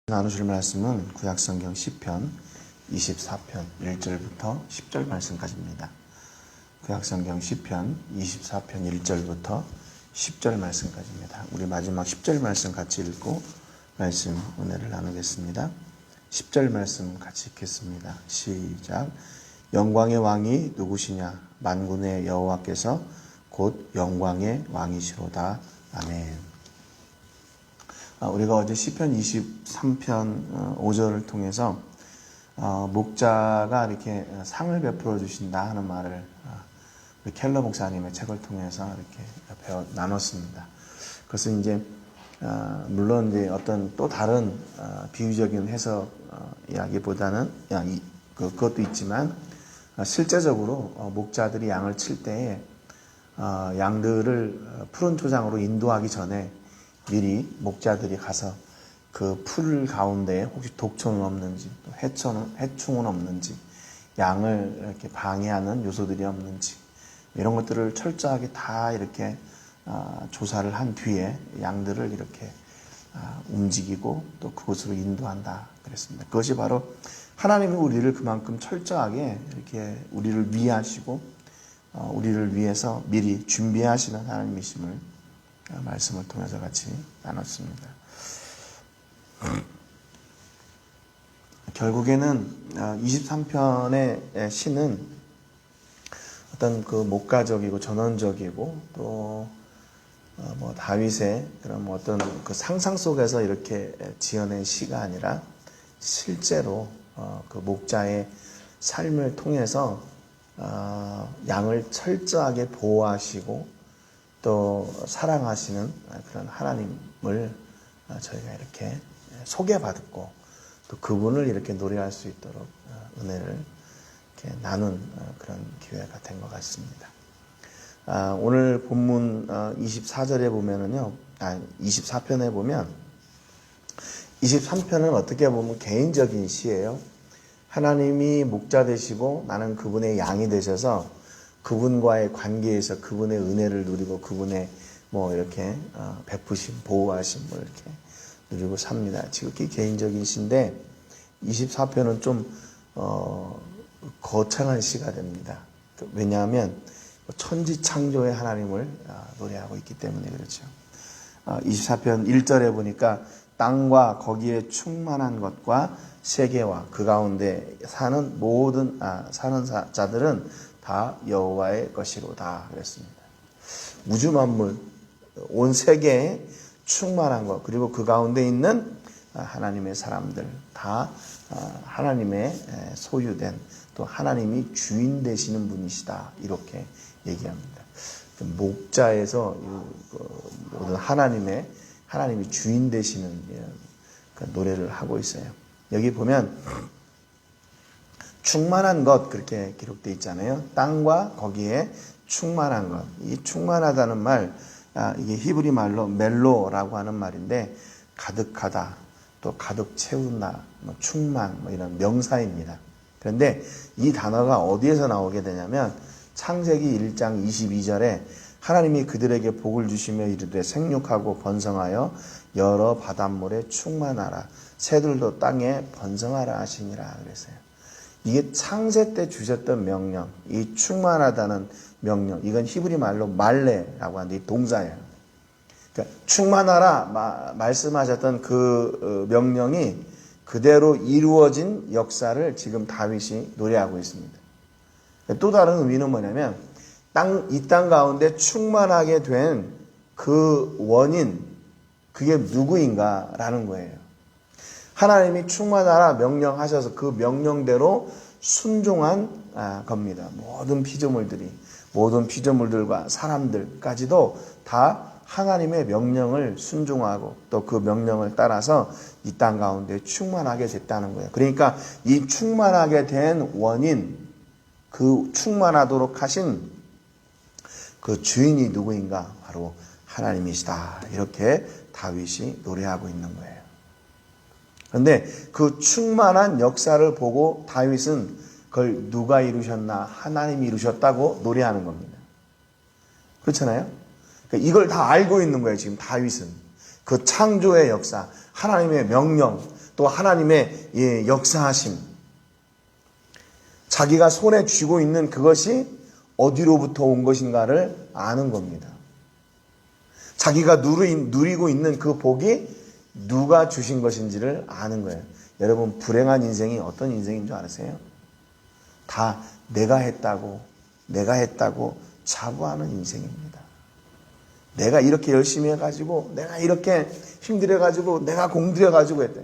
나누실 말씀은 구약성경 시편 24편 1절부터 10절 말씀까지입니다. 구약성경 시편 24편 1절부터 10절 말씀까지입니다. 우리 마지막 10절 말씀 같이 읽고 말씀 은혜를 나누겠습니다. 10절 말씀 같이 읽겠습니다. 시작. 영광의 왕이 누구시냐? 만군의 여호와께서 곧 영광의 왕이시로다. 아멘. 우리가 어제 시편 23편 5절을 통해서 목자가 이렇게 상을 베풀어 주신다 하는 말을 우리 켈러 목사님의 책을 통해서 이렇게 나눴습니다. 그것은 이제 물론 이제 어떤 또 다른 비유적인 해석 이야기보다는 그것도 있지만 실제적으로 목자들이 양을 칠 때에 양들을 푸른 초장으로 인도하기 전에 미리 목자들이 가서 그 풀 가운데 혹시 독초는 없는지, 또 해충은 없는지, 양을 이렇게 방해하는 요소들이 없는지, 이런 것들을 철저하게 다 이렇게 조사를 한 뒤에 양들을 이렇게 움직이고 또 그곳으로 인도한다 그랬습니다. 그것이 바로 하나님이 우리를 그만큼 철저하게 이렇게 우리를 위하시고 우리를 위해서 미리 준비하시는 하나님이심을 말씀을 통해서 같이 나눴습니다. 결국에는 23편의 시는 어떤 그 목가적이고 전원적이고 또 다윗의 그런 어떤 그 상상 속에서 이렇게 지어낸 시가 아니라 실제로 그 목자의 삶을 통해서 양을 철저하게 보호하시고 또 사랑하시는 그런 하나님을 저희가 이렇게 소개받고 또 그분을 이렇게 노래할 수 있도록 은혜를 이렇게 나눈 그런 기회가 된 것 같습니다. 오늘 본문 24절에 보면은요, 24편에 보면 23편은 어떻게 보면 개인적인 시예요. 하나님이 목자 되시고 나는 그분의 양이 되셔서 그분과의 관계에서 그분의 은혜를 누리고 그분의 이렇게 베푸심, 보호하심 이렇게 누리고 삽니다. 지극히 개인적인 시인데 24편은 좀 거창한 시가 됩니다. 왜냐하면 천지 창조의 하나님을 노래하고 있기 때문에 그렇죠. 24편 1절에 보니까 땅과 거기에 충만한 것과 세계와 그 가운데 사는 모든 사는 자들은 다 여호와의 것이로다 그랬습니다. 우주 만물 온 세계에 충만한 것 그리고 그 가운데 있는 하나님의 사람들 다 하나님의 소유된 또 하나님이 주인 되시는 분이시다 이렇게 얘기합니다. 목자에서 모든 하나님이 주인 되시는 노래를 하고 있어요. 여기 보면 충만한 것 그렇게 기록되어 있잖아요. 땅과 거기에 충만한 것. 이 충만하다는 말 이게 히브리 말로 멜로라고 하는 말인데 가득하다 또 가득 채운다 충만 이런 명사입니다. 그런데 이 단어가 어디에서 나오게 되냐면 창세기 1장 22절에 하나님이 그들에게 복을 주시며 이르되 생육하고 번성하여 여러 바닷물에 충만하라 새들도 땅에 번성하라 하시니라 그랬어요. 이게 창세 때 주셨던 명령, 이 충만하다는 명령, 이건 히브리 말로 말레라고 하는데 동사예요. 그러니까 충만하라 말씀하셨던 그 명령이 그대로 이루어진 역사를 지금 다윗이 노래하고 있습니다. 또 다른 의미는 뭐냐면 이 땅 가운데 충만하게 된 그 원인, 그게 누구인가라는 거예요. 하나님이 충만하라 명령하셔서 그 명령대로 순종한 겁니다. 모든 피조물들과 사람들까지도 다 하나님의 명령을 순종하고 또 그 명령을 따라서 이 땅 가운데 충만하게 됐다는 거예요. 그러니까 이 충만하게 된 원인, 그 충만하도록 하신 그 주인이 누구인가? 바로 하나님이시다. 이렇게 다윗이 노래하고 있는 거예요. 그런데 그 충만한 역사를 보고 다윗은 그걸 누가 이루셨나 하나님이 이루셨다고 노래하는 겁니다. 그렇잖아요? 그러니까 이걸 다 알고 있는 거예요. 지금 다윗은 그 창조의 역사, 하나님의 명령, 또 하나님의 역사하심, 자기가 손에 쥐고 있는 그것이 어디로부터 온 것인가를 아는 겁니다. 자기가 누리고 있는 그 복이 누가 주신 것인지를 아는 거예요. 여러분, 불행한 인생이 어떤 인생인 줄 아세요? 다 내가 했다고 자부하는 인생입니다. 내가 이렇게 열심히 해가지고, 내가 이렇게 힘들어가지고, 내가 공들여가지고 했다.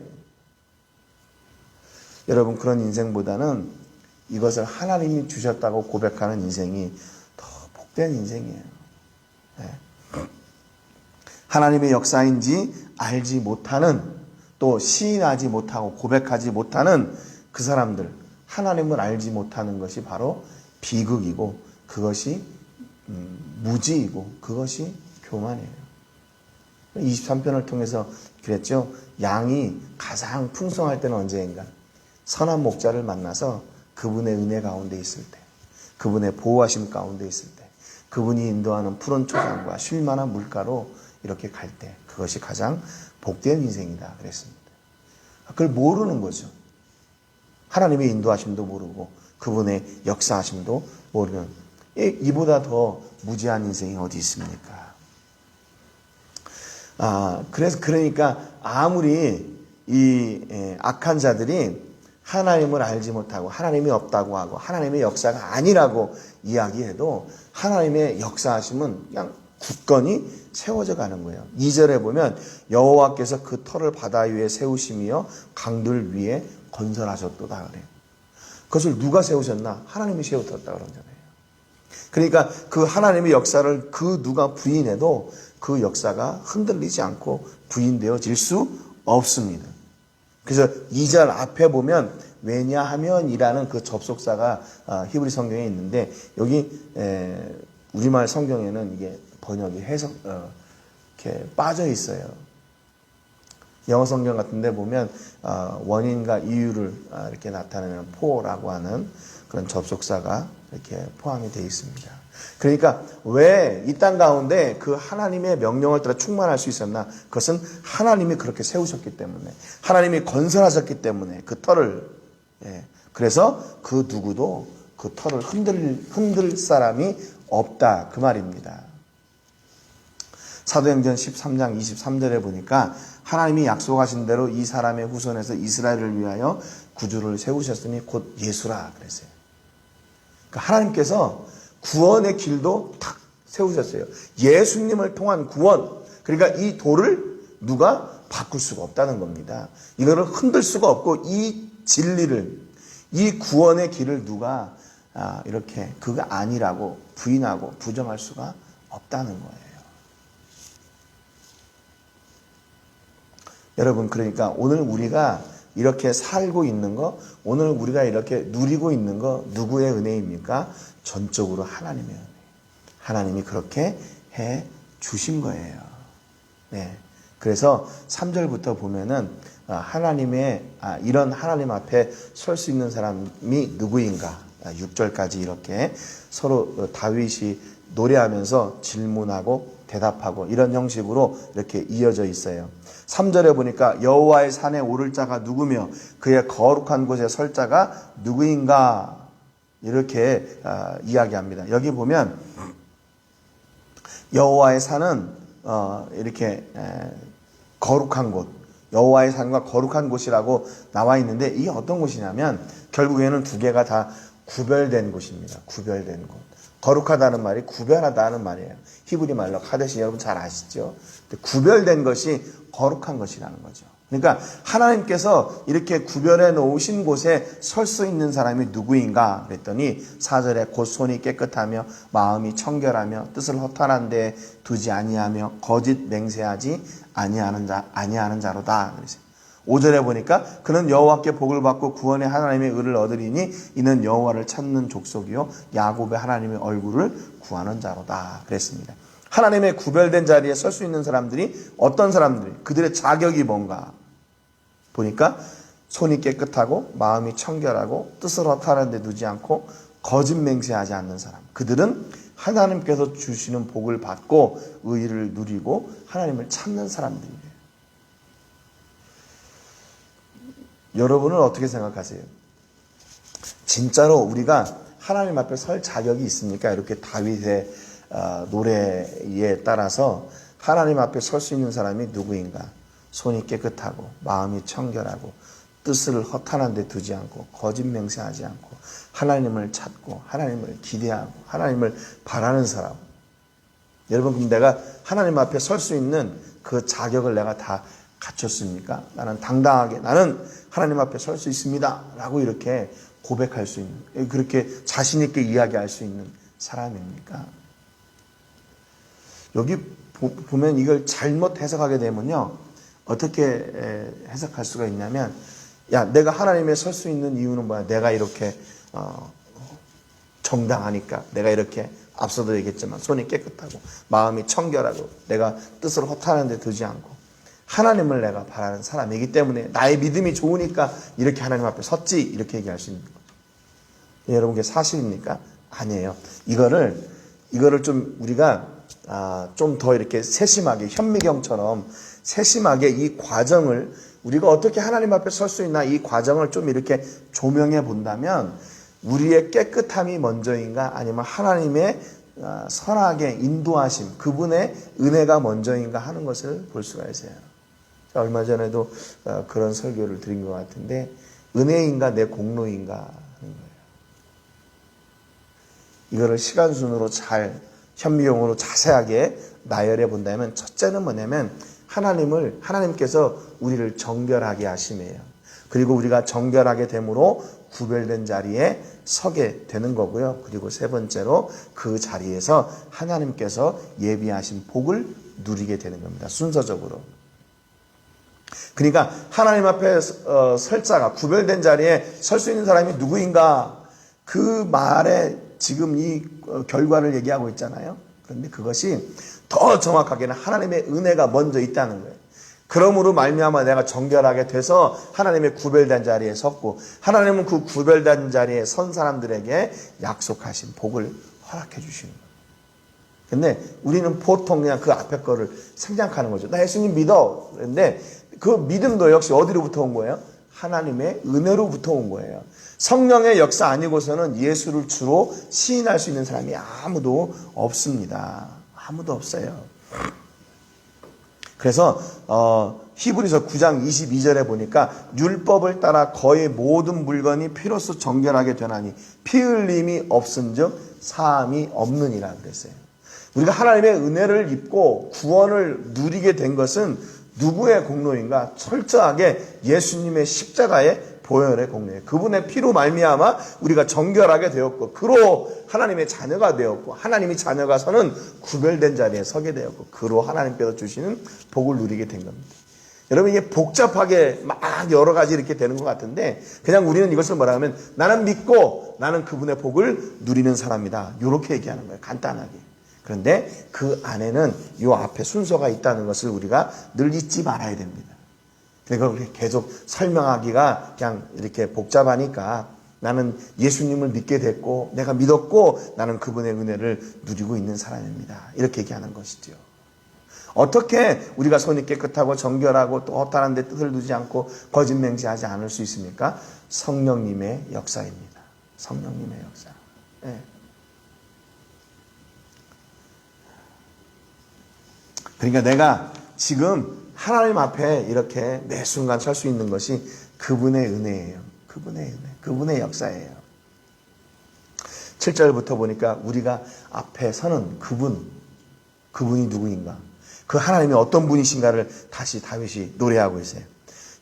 여러분, 그런 인생보다는 이것을 하나님이 주셨다고 고백하는 인생이 더 복된 인생이에요. 네. 하나님의 역사인지 알지 못하는, 또 시인하지 못하고 고백하지 못하는 그 사람들, 하나님을 알지 못하는 것이 바로 비극이고, 그것이 무지이고, 그것이 교만이에요. 23편을 통해서 그랬죠. 양이 가장 풍성할 때는 언제인가? 선한 목자를 만나서 그분의 은혜 가운데 있을 때, 그분의 보호하심 가운데 있을 때, 그분이 인도하는 푸른 초장과 쉴만한 물가로 이렇게 갈 때, 그것이 가장 복된 인생이다 그랬습니다. 그걸 모르는 거죠. 하나님의 인도하심도 모르고 그분의 역사하심도 모르는, 이보다 더 무지한 인생이 어디 있습니까? 그러니까 아무리 이 악한 자들이 하나님을 알지 못하고 하나님이 없다고 하고 하나님의 역사가 아니라고 이야기해도 하나님의 역사하심은 그냥 굳건히 세워져 가는 거예요. 2절에 보면 여호와께서 그 터를 바다 위에 세우시며 강들 위에 건설하셨도다 그래요. 그것을 누가 세우셨나? 하나님이 세우셨다 그러잖아요. 그러니까 그 하나님의 역사를 그 누가 부인해도 그 역사가 흔들리지 않고 부인되어질 수 없습니다. 그래서 2절 앞에 보면 왜냐하면이라는 그 접속사가 히브리 성경에 있는데, 여기 우리말 성경에는 이게 번역이 이렇게 빠져 있어요. 영어 성경 같은데 보면 원인과 이유를 이렇게 나타내는 for라고 하는 그런 접속사가 이렇게 포함이 되어 있습니다. 그러니까 왜 이 땅 가운데 그 하나님의 명령을 따라 충만할 수 있었나? 그것은 하나님이 그렇게 세우셨기 때문에, 하나님이 건설하셨기 때문에 그 터를, 그래서 그 누구도 그 터를 흔들 사람이 없다 그 말입니다. 사도행전 13장 23절에 보니까 하나님이 약속하신 대로 이 사람의 후손에서 이스라엘을 위하여 구주를 세우셨으니 곧 예수라 그랬어요. 그러니까 하나님께서 구원의 길도 탁 세우셨어요. 예수님을 통한 구원. 그러니까 이 도를 누가 바꿀 수가 없다는 겁니다. 이거를 흔들 수가 없고, 이 진리를, 이 구원의 길을 누가 이렇게 그가 아니라고 부인하고 부정할 수가 없다는 거예요. 여러분, 그러니까 오늘 우리가 이렇게 살고 있는 거, 오늘 우리가 이렇게 누리고 있는 거 누구의 은혜입니까? 전적으로 하나님의 은혜. 하나님이 그렇게 해 주신 거예요. 네. 그래서 3절부터 보면은 하나님의 이런 하나님 앞에 설 수 있는 사람이 누구인가? 6절까지 이렇게 서로 다윗이 노래하면서 질문하고 대답하고 이런 형식으로 이렇게 이어져 있어요. 3절에 보니까 여호와의 산에 오를 자가 누구며 그의 거룩한 곳에 설 자가 누구인가? 이렇게 이야기합니다. 여기 보면 여호와의 산은 이렇게 거룩한 곳, 여호와의 산과 거룩한 곳이라고 나와 있는데, 이게 어떤 곳이냐면 결국에는 두 개가 다 구별된 곳입니다. 구별된 곳. 거룩하다는 말이 구별하다는 말이에요. 히브리 말로 카데시, 여러분 잘 아시죠? 구별된 것이 거룩한 것이라는 거죠. 그러니까 하나님께서 이렇게 구별해 놓으신 곳에 설 수 있는 사람이 누구인가 그랬더니 4절에 곧 손이 깨끗하며 마음이 청결하며 뜻을 허탄한 데 두지 아니하며 거짓 맹세하지 아니하는 자로다 그랬어요. 5절에 보니까 그는 여호와께 복을 받고 구원의 하나님의 의를 얻으리니 이는 여호와를 찾는 족속이요 야곱의 하나님의 얼굴을 구하는 자로다 그랬습니다. 하나님의 구별된 자리에 설 수 있는 사람들이 어떤 사람들이, 그들의 자격이 뭔가 보니까 손이 깨끗하고 마음이 청결하고 뜻을 허탄한 데 두지 않고 거짓 맹세하지 않는 사람, 그들은 하나님께서 주시는 복을 받고 의를 누리고 하나님을 찾는 사람들이에요. 여러분은 어떻게 생각하세요? 진짜로 우리가 하나님 앞에 설 자격이 있습니까? 이렇게 다윗의 노래에 따라서 하나님 앞에 설 수 있는 사람이 누구인가? 손이 깨끗하고 마음이 청결하고 뜻을 허탄한 데 두지 않고 거짓 맹세하지 않고 하나님을 찾고 하나님을 기대하고 하나님을 바라는 사람. 여러분, 그럼 내가 하나님 앞에 설 수 있는 그 자격을 내가 다 갖췄습니까? 나는 당당하게 나는 하나님 앞에 설 수 있습니다 라고 이렇게 고백할 수 있는, 그렇게 자신 있게 이야기할 수 있는 사람입니까? 여기 보면 이걸 잘못 해석하게 되면요, 어떻게 해석할 수가 있냐면, 야, 내가 하나님에 설 수 있는 이유는 뭐야? 내가 이렇게 정당하니까, 내가 이렇게 앞서도 얘기했지만 손이 깨끗하고 마음이 청결하고 내가 뜻을 허탄한 데 두지 않고 하나님을 내가 바라는 사람이기 때문에 나의 믿음이 좋으니까 이렇게 하나님 앞에 섰지, 이렇게 얘기할 수 있는 거죠. 여러분, 그게 사실입니까? 아니에요. 이거를 좀 우리가 좀 더 이렇게 세심하게, 현미경처럼 세심하게 이 과정을, 우리가 어떻게 하나님 앞에 설 수 있나, 이 과정을 좀 이렇게 조명해 본다면 우리의 깨끗함이 먼저인가, 아니면 하나님의 선하게 인도하심, 그분의 은혜가 먼저인가 하는 것을 볼 수가 있어요. 얼마 전에도 그런 설교를 드린 것 같은데, 은혜인가 내 공로인가 하는 거예요. 이거를 시간 순으로 잘 현미용으로 자세하게 나열해 본다면, 첫째는 뭐냐면 하나님께서 우리를 정결하게 하심이에요. 그리고 우리가 정결하게 됨으로 구별된 자리에 서게 되는 거고요. 그리고 세 번째로 그 자리에서 하나님께서 예비하신 복을 누리게 되는 겁니다. 순서적으로. 그러니까 하나님 앞에 설 자가, 구별된 자리에 설 수 있는 사람이 누구인가, 그 말에 지금 이 결과를 얘기하고 있잖아요. 그런데 그것이 더 정확하게는 하나님의 은혜가 먼저 있다는 거예요. 그러므로 말미암아 내가 정결하게 돼서 하나님의 구별된 자리에 섰고, 하나님은 그 구별된 자리에 선 사람들에게 약속하신 복을 허락해 주시는 거예요. 근데 우리는 보통 그냥 그 앞에 거를 생략하는 거죠. 나 예수님 믿어. 그런데 그 믿음도 역시 어디로부터 온 거예요? 하나님의 은혜로부터 온 거예요. 성령의 역사 아니고서는 예수를 주로 시인할 수 있는 사람이 아무도 없습니다. 아무도 없어요. 그래서 히브리서 9장 22절에 보니까 율법을 따라 거의 모든 물건이 피로써 정결하게 되나니 피 흘림이 없은즉 사함이 없느니라 그랬어요. 우리가 하나님의 은혜를 입고 구원을 누리게 된 것은 누구의 공로인가? 철저하게 예수님의 십자가의 보혈의 공로예요. 그분의 피로 말미암아 우리가 정결하게 되었고, 그로 하나님의 자녀가 되었고, 하나님이 자녀가 서는 구별된 자리에 서게 되었고, 그로 하나님께서 주시는 복을 누리게 된 겁니다. 여러분, 이게 복잡하게 막 여러 가지 이렇게 되는 것 같은데, 그냥 우리는 이것을 뭐라 하면 나는 믿고 나는 그분의 복을 누리는 사람이다, 이렇게 얘기하는 거예요. 간단하게. 그런데 그 안에는 이 앞에 순서가 있다는 것을 우리가 늘 잊지 말아야 됩니다. 그걸 계속 설명하기가 그냥 이렇게 복잡하니까, 나는 예수님을 믿게 됐고 내가 믿었고 나는 그분의 은혜를 누리고 있는 사람입니다, 이렇게 얘기하는 것이죠. 어떻게 우리가 손이 깨끗하고 정결하고 또 허탄한 데 뜻을 두지 않고 거짓 맹세하지 않을 수 있습니까? 성령님의 역사입니다. 성령님의 역사. 네. 그러니까 내가 지금 하나님 앞에 이렇게 매 순간 설 수 있는 것이 그분의 은혜예요. 그분의 은혜, 그분의 역사예요. 7절부터 보니까 우리가 앞에 서는 그분이 누구인가, 그 하나님이 어떤 분이신가를 다시 다윗이 노래하고 있어요.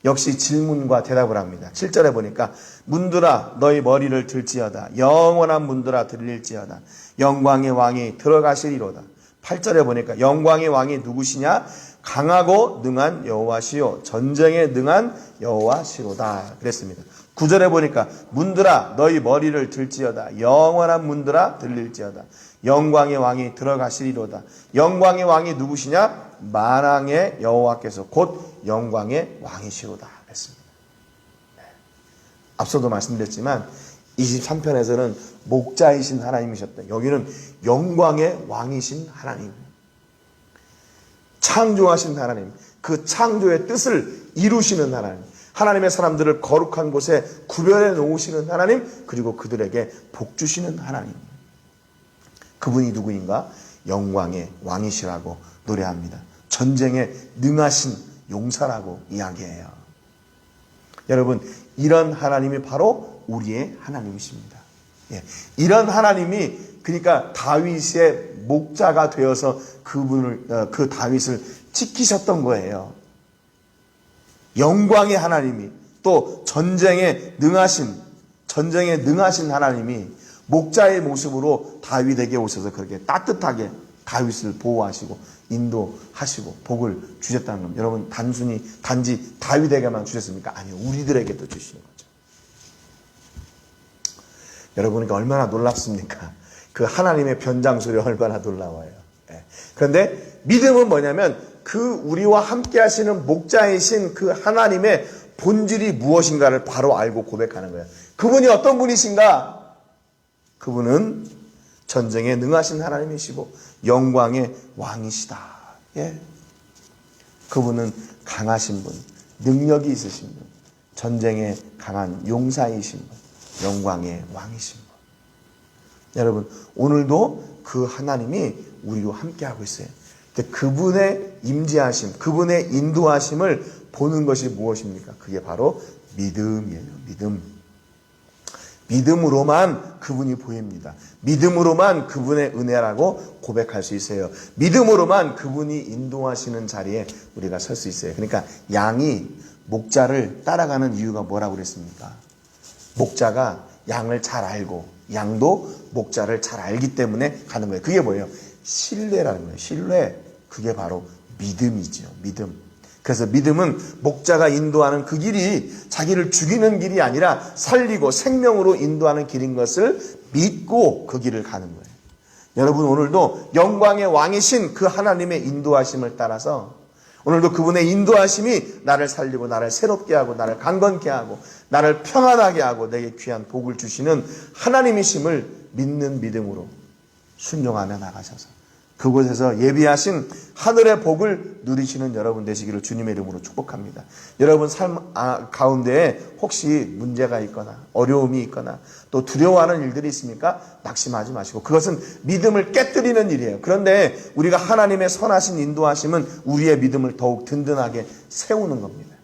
역시 질문과 대답을 합니다. 7절에 보니까 문들아 너희 머리를 들지어다, 영원한 문들아 들릴지어다, 영광의 왕이 들어가시리로다. 8절에 보니까 영광의 왕이 누구시냐? 강하고 능한 여호와시요 전쟁에 능한 여호와시로다 그랬습니다. 9절에 보니까 문들아 너희 머리를 들지어다, 영원한 문들아 들릴지어다, 영광의 왕이 들어가시리로다. 영광의 왕이 누구시냐? 만왕의 여호와께서 곧 영광의 왕이시로다 그랬습니다. 네. 앞서도 말씀드렸지만 23편에서는 목자이신 하나님이셨다. 여기는 영광의 왕이신 하나님, 창조하신 하나님, 그 창조의 뜻을 이루시는 하나님, 하나님의 사람들을 거룩한 곳에 구별해 놓으시는 하나님, 그리고 그들에게 복 주시는 하나님. 그분이 누구인가? 영광의 왕이시라고 노래합니다. 전쟁에 능하신 용사라고 이야기해요. 여러분, 이런 하나님이 바로 우리의 하나님이십니다. 예, 이런 하나님이 그러니까 다윗의 목자가 되어서 그 다윗을 지키셨던 거예요. 영광의 하나님이, 또 전쟁에 능하신 하나님이 목자의 모습으로 다윗에게 오셔서 그렇게 따뜻하게 다윗을 보호하시고 인도하시고 복을 주셨다는 겁니다. 여러분, 단지 다윗에게만 주셨습니까? 아니요, 우리들에게도 주시는 거죠. 여러분, 얼마나 놀랍습니까? 그 하나님의 변장술이 얼마나 놀라워요. 예. 그런데 믿음은 뭐냐면 그 우리와 함께 하시는 목자이신 그 하나님의 본질이 무엇인가를 바로 알고 고백하는 거예요. 그분이 어떤 분이신가? 그분은 전쟁에 능하신 하나님이시고 영광의 왕이시다. 예. 그분은 강하신 분, 능력이 있으신 분, 전쟁에 강한 용사이신 분, 영광의 왕이신 분. 여러분, 오늘도 그 하나님이 우리와 함께하고 있어요. 그분의 임재하심, 그분의 인도하심을 보는 것이 무엇입니까? 그게 바로 믿음이에요. 믿음으로만 그분이 보입니다. 믿음으로만 그분의 은혜라고 고백할 수 있어요. 믿음으로만 그분이 인도하시는 자리에 우리가 설 수 있어요. 그러니까 양이 목자를 따라가는 이유가 뭐라고 그랬습니까? 목자가 양을 잘 알고 양도 목자를 잘 알기 때문에 가는 거예요. 그게 뭐예요? 신뢰라는 거예요. 신뢰. 그게 바로 믿음이죠. 믿음. 그래서 믿음은 목자가 인도하는 그 길이 자기를 죽이는 길이 아니라 살리고 생명으로 인도하는 길인 것을 믿고 그 길을 가는 거예요. 여러분, 오늘도 영광의 왕이신 그 하나님의 인도하심을 따라서 오늘도 그분의 인도하심이 나를 살리고 나를 새롭게 하고 나를 강건케 하고 나를 평안하게 하고 내게 귀한 복을 주시는 하나님이심을 믿는 믿음으로 순종하며 나가셔서 그곳에서 예비하신 하늘의 복을 누리시는 여러분 되시기를 주님의 이름으로 축복합니다. 여러분 삶 가운데에 혹시 문제가 있거나 어려움이 있거나 또 두려워하는 일들이 있습니까? 낙심하지 마시고, 그것은 믿음을 깨뜨리는 일이에요. 그런데 우리가 하나님의 선하신 인도하심은 우리의 믿음을 더욱 든든하게 세우는 겁니다.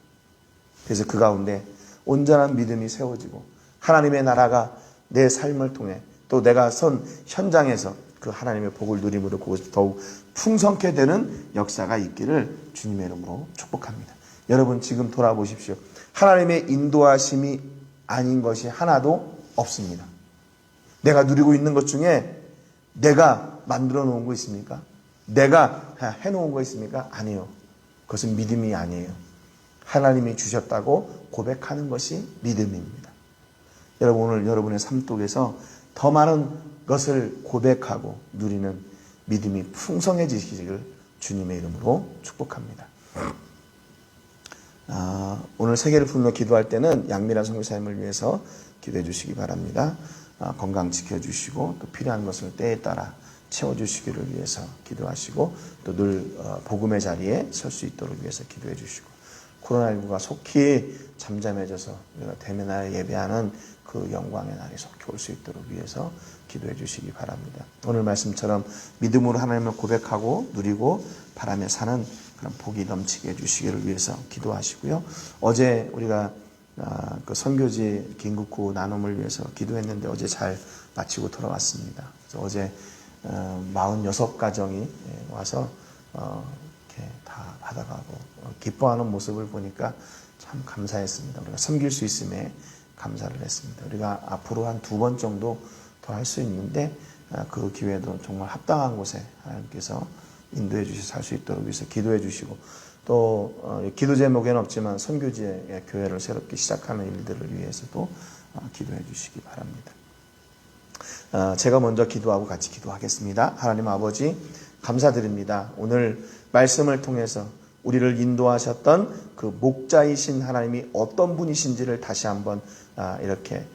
그래서 그 가운데 온전한 믿음이 세워지고 하나님의 나라가 내 삶을 통해 또 내가 선 현장에서 그 하나님의 복을 누림으로 그것이 더욱 풍성케 되는 역사가 있기를 주님의 이름으로 축복합니다. 여러분, 지금 돌아보십시오. 하나님의 인도하심이 아닌 것이 하나도 없습니다. 내가 누리고 있는 것 중에 내가 만들어 놓은 거 있습니까? 내가 해놓은 거 있습니까? 아니요. 그것은 믿음이 아니에요. 하나님이 주셨다고 고백하는 것이 믿음입니다. 여러분, 오늘 여러분의 삶 속에서 더 많은 것을 고백하고 누리는 믿음이 풍성해지시기를 주님의 이름으로 축복합니다. 오늘 세계를 부르며 기도할 때는 양미란 선교사님을 위해서 기도해 주시기 바랍니다. 건강 지켜주시고 또 필요한 것을 때에 따라 채워주시기를 위해서 기도하시고 또 늘 복음의 자리에 설 수 있도록 위해서 기도해 주시고, 코로나19가 속히 잠잠해져서 우리가 대면하여 예배하는 그 영광의 날이 속히 올 수 있도록 위해서 기도해 주시기 바랍니다. 오늘 말씀처럼 믿음으로 하나님을 고백하고 누리고 바라며 사는 그런 복이 넘치게 해주시기를 위해서 기도하시고요. 어제 우리가 그 선교지 긴급구 나눔을 위해서 기도했는데 어제 잘 마치고 돌아왔습니다. 그래서 어제 46가정이 와서 이렇게 다 받아가고 기뻐하는 모습을 보니까 참 감사했습니다. 우리가 섬길 수 있음에 감사를 했습니다. 우리가 앞으로 한 2번 정도 더 할 수 있는데 그 기회도 정말 합당한 곳에 하나님께서 인도해 주셔서 할 수 있도록 위해서 기도해 주시고, 또 기도 제목에는 없지만 선교지에 교회를 새롭게 시작하는 일들을 위해서도 기도해 주시기 바랍니다. 제가 먼저 기도하고 같이 기도하겠습니다. 하나님 아버지, 감사드립니다. 오늘 말씀을 통해서 우리를 인도하셨던 그 목자이신 하나님이 어떤 분이신지를 다시 한번 이렇게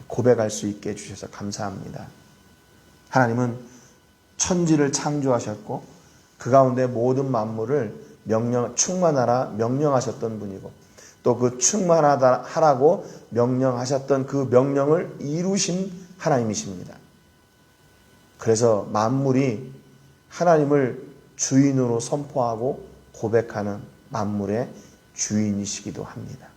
고백할 수 있게 해주셔서 감사합니다. 하나님은 천지를 창조하셨고 그 가운데 모든 만물을 충만하라 명령하셨던 분이고, 또 그 충만하라고 명령하셨던 그 명령을 이루신 하나님이십니다. 그래서 만물이 하나님을 주인으로 선포하고 고백하는 만물의 주인이시기도 합니다.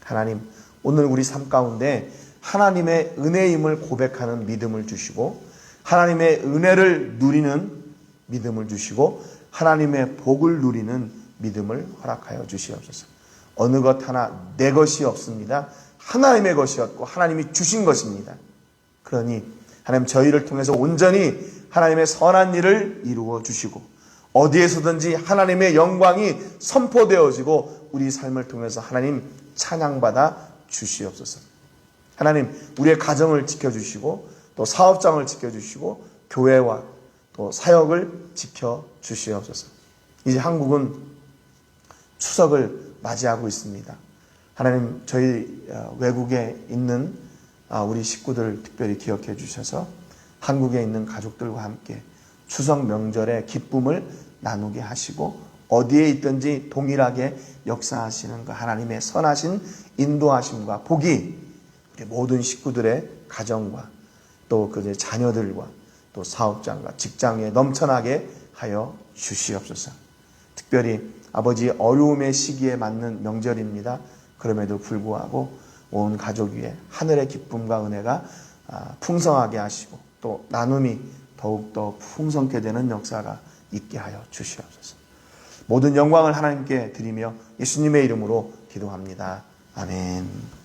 하나님, 오늘 우리 삶 가운데 하나님의 은혜임을 고백하는 믿음을 주시고 하나님의 은혜를 누리는 믿음을 주시고 하나님의 복을 누리는 믿음을 허락하여 주시옵소서. 어느 것 하나 내 것이 없습니다. 하나님의 것이었고 하나님이 주신 것입니다. 그러니 하나님 저희를 통해서 온전히 하나님의 선한 일을 이루어 주시고 어디에서든지 하나님의 영광이 선포되어지고 우리 삶을 통해서 하나님 찬양받아 주시옵소서. 하나님 우리의 가정을 지켜주시고 또 사업장을 지켜주시고 교회와 또 사역을 지켜주시옵소서. 이제 한국은 추석을 맞이하고 있습니다. 하나님 저희 외국에 있는 우리 식구들 특별히 기억해 주셔서 한국에 있는 가족들과 함께 추석 명절의 기쁨을 나누게 하시고 어디에 있든지 동일하게 역사하시는 그 하나님의 선하신 인도하심과 복이 우리 모든 식구들의 가정과 또 그 자녀들과 또 사업장과 직장에 넘쳐나게 하여 주시옵소서. 특별히 아버지 어려움의 시기에 맞는 명절입니다. 그럼에도 불구하고 온 가족 위에 하늘의 기쁨과 은혜가 풍성하게 하시고 또 나눔이 더욱더 풍성케 되는 역사가 있게 하여 주시옵소서. 모든 영광을 하나님께 드리며 예수님의 이름으로 기도합니다. 아멘.